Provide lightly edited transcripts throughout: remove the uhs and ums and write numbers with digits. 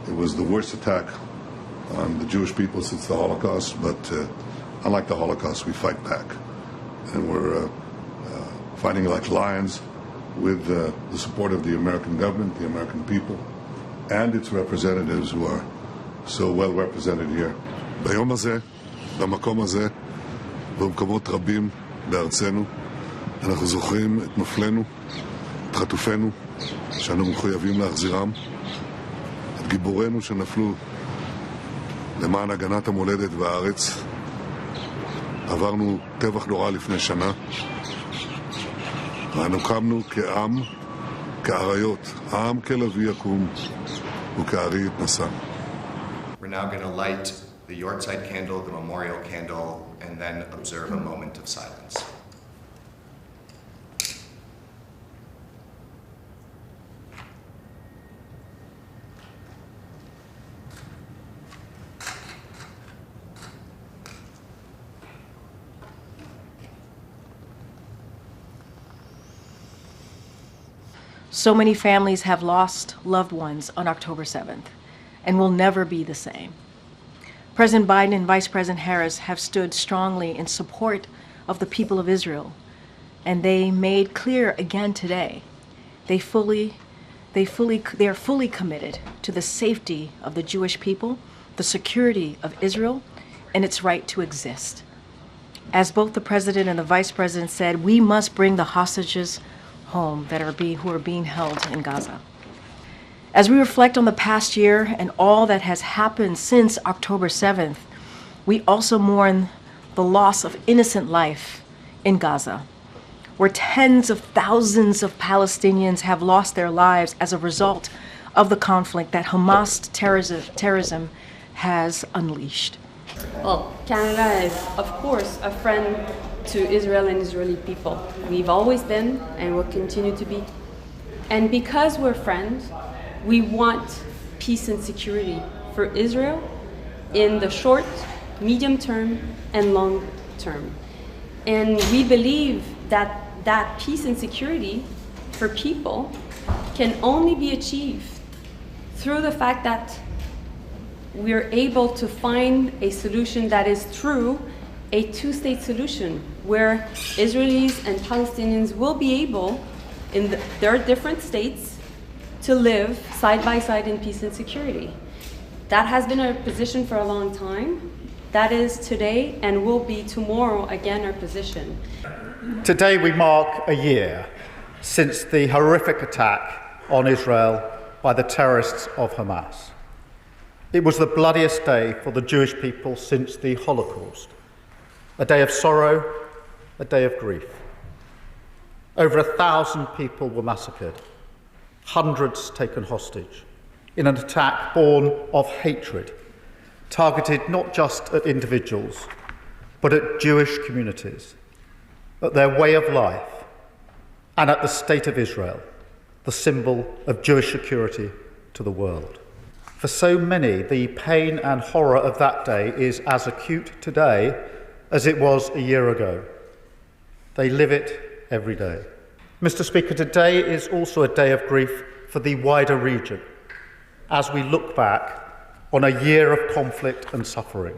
It was the worst attack on the Jewish people since the Holocaust, but unlike the Holocaust, we fight back. And we're fighting like lions with the support of the American government, the American people, and its representatives who are so well represented here. ביום הזה, במקום הזה, ובמקומות רבים בארצנו, אנחנו זוכרים את נופלינו, את חטופינו, שאנו מחויבים להחזירם, את גיבורינו שנפלו למען הגנת המולדת והארץ. עברנו טבח נורא לפני שנה, ואנו קמנו כעם, כאריות, העם כלביא יקום וכארי יתנשא. We're now going to light the Yortzeit candle, the memorial candle, and then observe a moment of silence. So many families have lost loved ones on October 7th and will never be the same. President Biden and Vice President Harris have stood strongly in support of the people of Israel, and they made clear again today they are fully committed to the safety of the Jewish people, the security of Israel, and its right to exist. As both the President and the Vice President said, we must bring the hostages home who are being held in Gaza. As we reflect on the past year and all that has happened since October 7th, we also mourn the loss of innocent life in Gaza, where tens of thousands of Palestinians have lost their lives as a result of the conflict that Hamas terrorism has unleashed. Well, Canada is, of course, a friend to Israel and Israeli people. We've always been and will continue to be. And because we're friends, we want peace and security for Israel in the short, medium term, and long term. And we believe that that peace and security for people can only be achieved through the fact that we're able to find a solution that is true, a two-state solution, where Israelis and Palestinians will be able, in their different states, to live side by side in peace and security. That has been our position for a long time. That is today and will be tomorrow again our position. Today we mark a year since the horrific attack on Israel by the terrorists of Hamas. It was the bloodiest day for the Jewish people since the Holocaust. A day of sorrow, a day of grief. Over 1,000 people were massacred, hundreds taken hostage, in an attack born of hatred, targeted not just at individuals, but at Jewish communities, at their way of life, and at the state of Israel, the symbol of Jewish security to the world. For so many, the pain and horror of that day is as acute today as it was a year ago. They live it every day. Mr. Speaker, today is also a day of grief for the wider region as we look back on a year of conflict and suffering.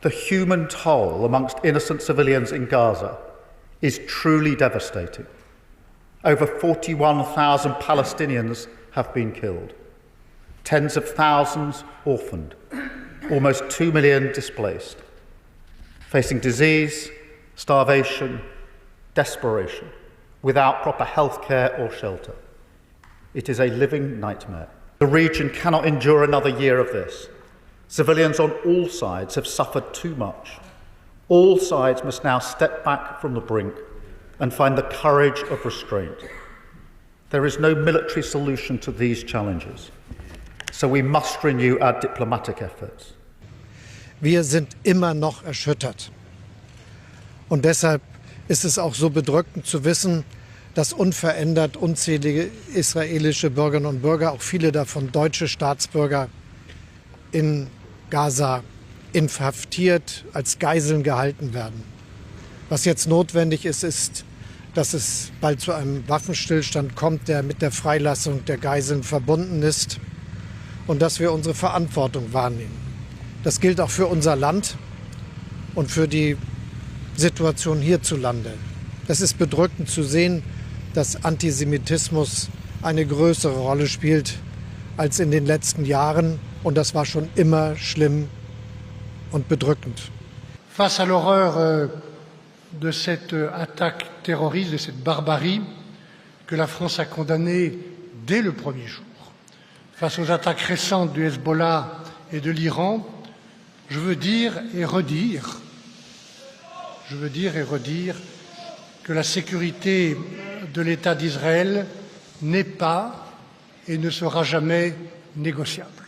The human toll amongst innocent civilians in Gaza is truly devastating. Over 41,000 Palestinians have been killed, tens of thousands orphaned, almost 2 million displaced, facing disease, starvation, desperation, without proper health care or shelter. It is a living nightmare. The region cannot endure another year of this. Civilians on all sides have suffered too much. All sides must now step back from the brink and find the courage of restraint. There is no military solution to these challenges, so we must renew our diplomatic efforts. Wir sind immer noch erschüttert. Und deshalb ist es auch so bedrückend zu wissen, dass unverändert unzählige israelische Bürgerinnen und Bürger, auch viele davon deutsche Staatsbürger, in Gaza inhaftiert, als Geiseln gehalten werden. Was jetzt notwendig ist, ist, dass es bald zu einem Waffenstillstand kommt, der mit der Freilassung der Geiseln verbunden ist und dass wir unsere Verantwortung wahrnehmen. Das gilt auch für unser Land und für die Situation hierzulande. Es ist bedrückend zu sehen, dass Antisemitismus eine größere Rolle spielt als in den letzten Jahren. Und das war schon immer schlimm und bedrückend. Face à l'horreur de cette attaque terroriste, de cette barbarie que la France a condamnée dès le premier jour, face aux attaques récentes du Hezbollah et de l'Iran, je veux dire et redire que la sécurité de l'État d'Israël n'est pas et ne sera jamais négociable.